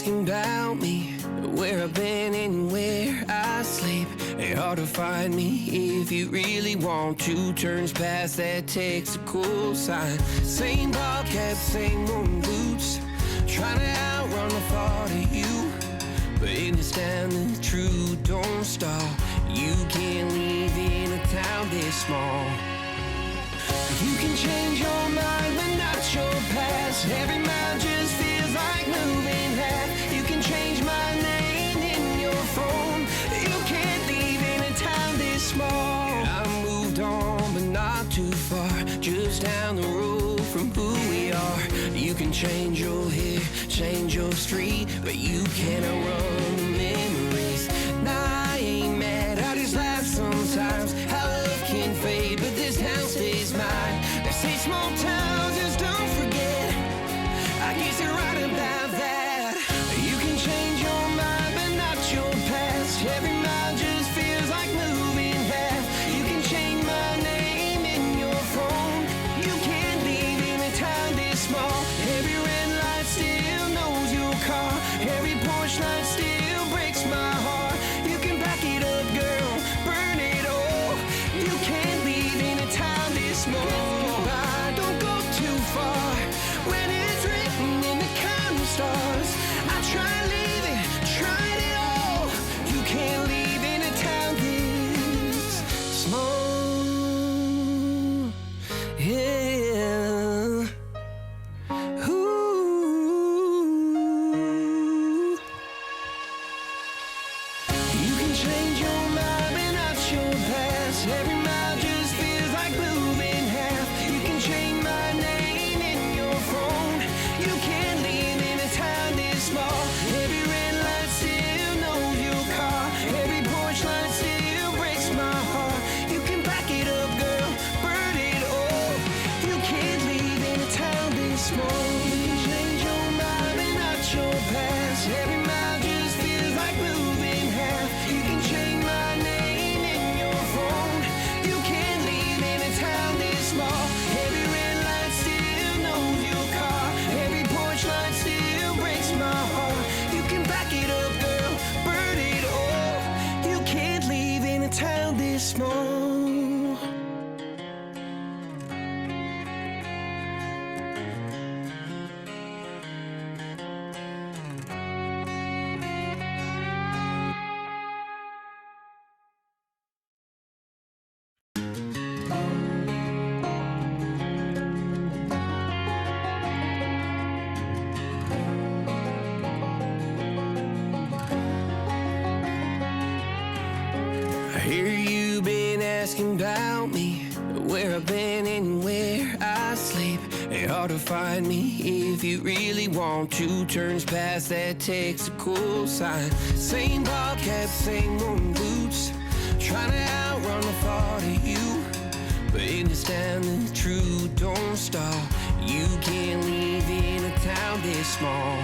asking about me, where I've been and where I sleep. It's hard to find me if you really want to. Turns past that takes a cool sign. Same bobcat, same old boots, trying to outrun the thought of you. But in this town the truth don't stop. You can't leave in a town this small. You can change your mind but not your past. Every mile just feels like moving half. You can change my name in your phone. You can't leave in a town this small. I moved on but not too far, just down the road from who we are. You can change your hair, change your street, but you cannot run the memories. Nah, I ain't mad, I just laugh sometimes. How love can fade, but this town stays mine. They say small towns just don't forget. I guess you're right about that. You can change your mind, but not your past. Every mile just feels like moving half. You can change my name in your phone. You can't leave in a town this small. Every red light still knows your car. Every porch light still breaks my heart. You can back it up, girl, burn it all. You can't leave in a town this small. Don't go too far when it's written in the counting stars. I tried leaving, tried it all. You can't leave in a town this small. Yeah. Ooh. You can change your mind but not your past. Every mile just feels like moving half. You can change my name in your phone. You can't leave in a town this small. Every red light still knows your car. Every porch light still breaks my heart. You can back it up, girl, burn it all. You can't leave in a town this small. You can change your mind but not your past. Every mile just feels like moving half. You can change my name in your phone. You can't leave in a town this small. Every red light still knows your car. Every porch light still breaks my heart. You can back it up, girl, burn it all. You can't leave in a town this small. I hear you been asking about me, where I've been and where I sleep. It's hard to find me if you really want to. Turns past that takes a cool sign. Same bobcat, same old boots, trying to outrun the thought of you. But in this town the truth don't stop. You can't leave in a town this small.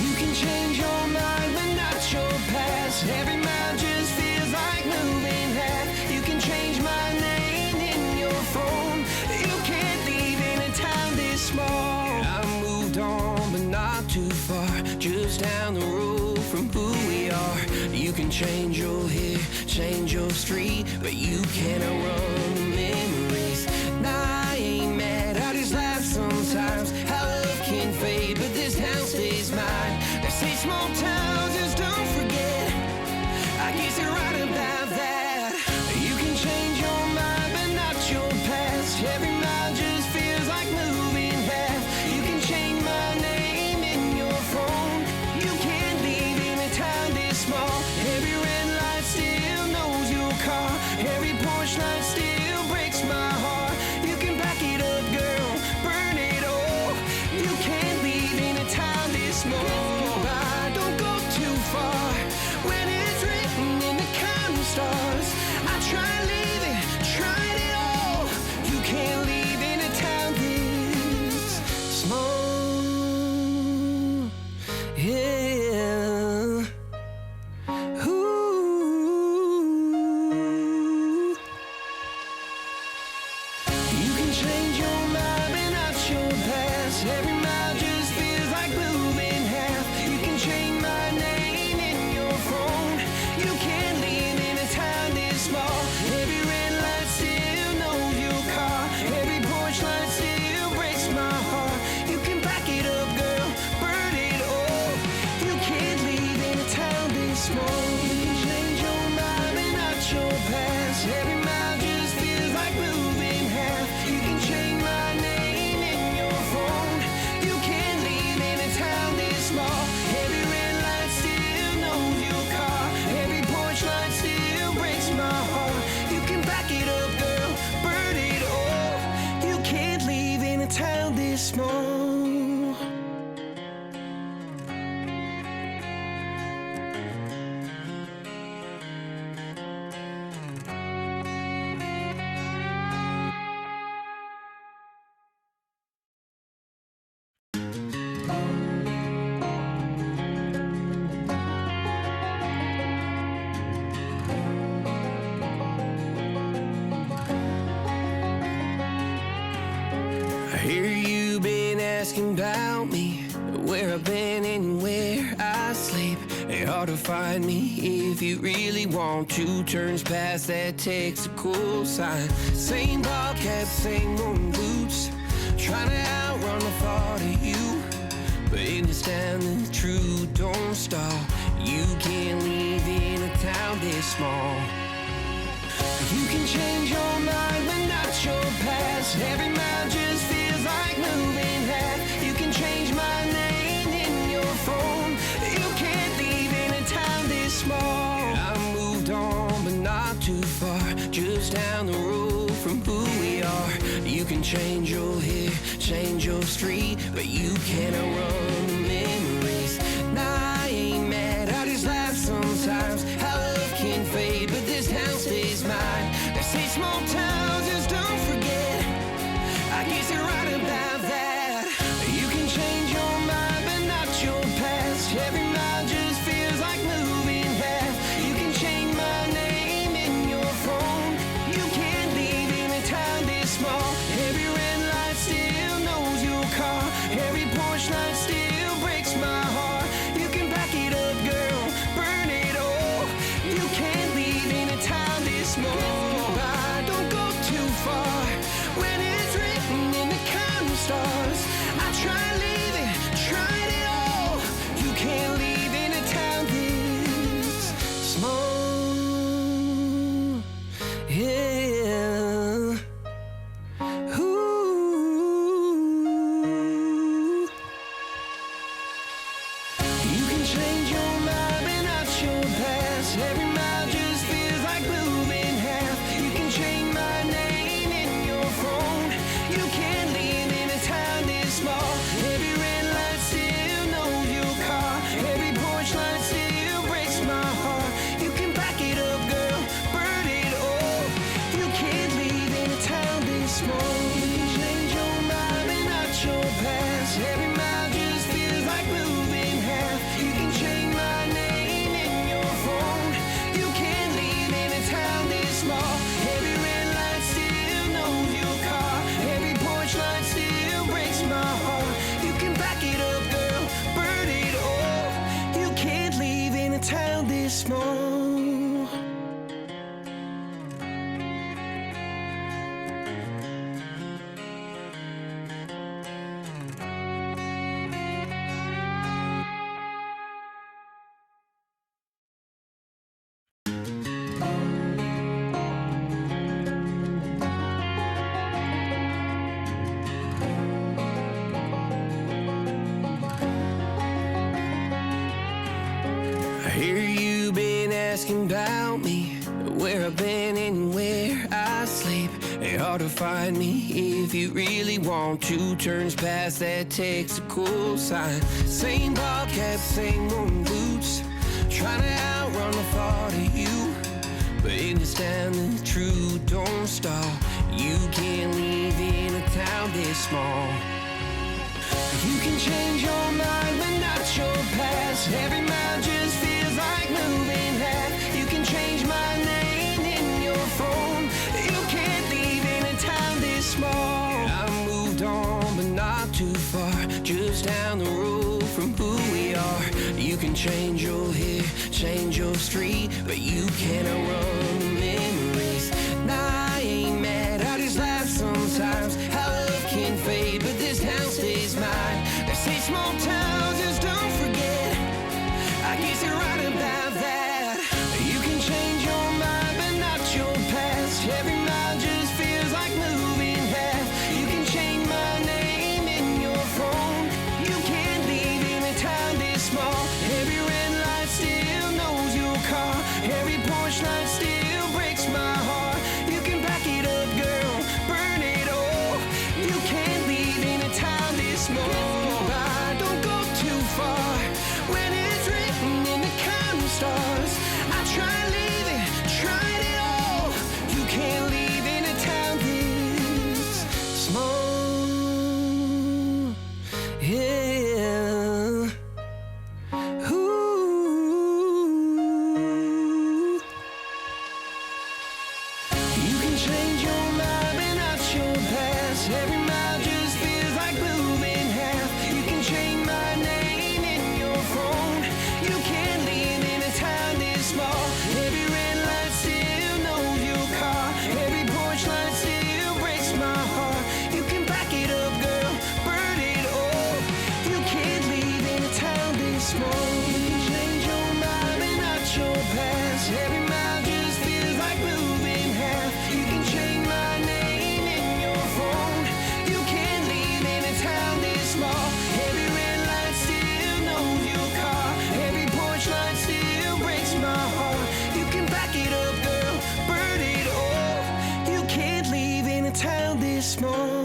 You can change your mind but not your past. Every mile just feels like moving half. You can change my name in your phone. You can't leave in a town this small. I moved on but not too far, just down the road from who we are. You can change your hair, change your street, but you cannot run the memories. Nah, I ain't mad, I just laugh sometimes. How love can fade, but this town stays mine. They say small towns just don't forget. I guess you're right about that. You can change your mind but not your past. Every mile just feels like moving half. You can change my name in your phone. You can't leave in a town this small. Every red light still knows your car. Every porch light still breaks my heart. You can back it up, girl, burn it all. You can't leave in a town this small. asking about me, where I've been and where I sleep. It's hard to find me if you really want to. Turns past that takes a cool sign. Same ball cap, same moon boots, trying to outrun the thought of you. But in this town the truth don't stall. You can't leave in a town this small. You can change your mind but not your past. Every mile just feels like moving half. You can change my name in your phone. You can't leave in a town this small. I moved on but not too far, just down the road from who we are. You can change your hair, change your street, but you can't outrun the memories. Nah, I ain't mad, I just laugh sometimes. How love can fade, but this town stays mine. They say small towns just don't forget. I guess you're right about that. You can change your mind, but not your past. Every mile just feels like moving half. You can change my name in your phone. You can't leave in a town this small. Every red light still knows your car. Every porch light still breaks my heart. You can back it up, girl, burn it all. You can't leave in a town this small. Don't go too far when it's written in the counting stars. I tried leaving, tried it all. You can't leave in a town this small. Yeah. Ooh. You can change your mind but not your past. Every mile just feels like moving half. You can change my name in your phone. You can't leave in a town this small. Every red light still knows your car. Every porch light still breaks my heart. You can back it up, girl, burn it all. You can't leave in a town this small. You can change your mind but not your past. Every mile just feels like moving half. You can change my name in your phone. You can't leave in a town this small. Every red light still knows your car. Every porch light still breaks my heart. You can back it up, girl, burn it all. You can't leave in a town this small. I hear you been asking about me, where I've been and where I sleep. It's hard to find me if you really want to. Turns past that takes a cool sign. Same ball cap, same moon boots, trying to outrun the thought of you. But in this town the truth don't stall. You can't leave in a town this small. You can change your mind but not your past. Every mile just feels like moving half. You can change my name in your phone. You can't leave in a town this small. I moved on but not too far, just down the road from who we are. You can change your hair, change your street, but you can't outrun the memories. Nah, I ain't mad, I just laugh sometimes. How love can fade, but this town stays mine. They say small towns just don't forget. I guess you're right about that. You can change your mind but not your past. Every mile just feels like moving half. You can change my name in your phone. You can't leave in a town this small. Every red light still knows your car. Every porch light still breaks my this moment.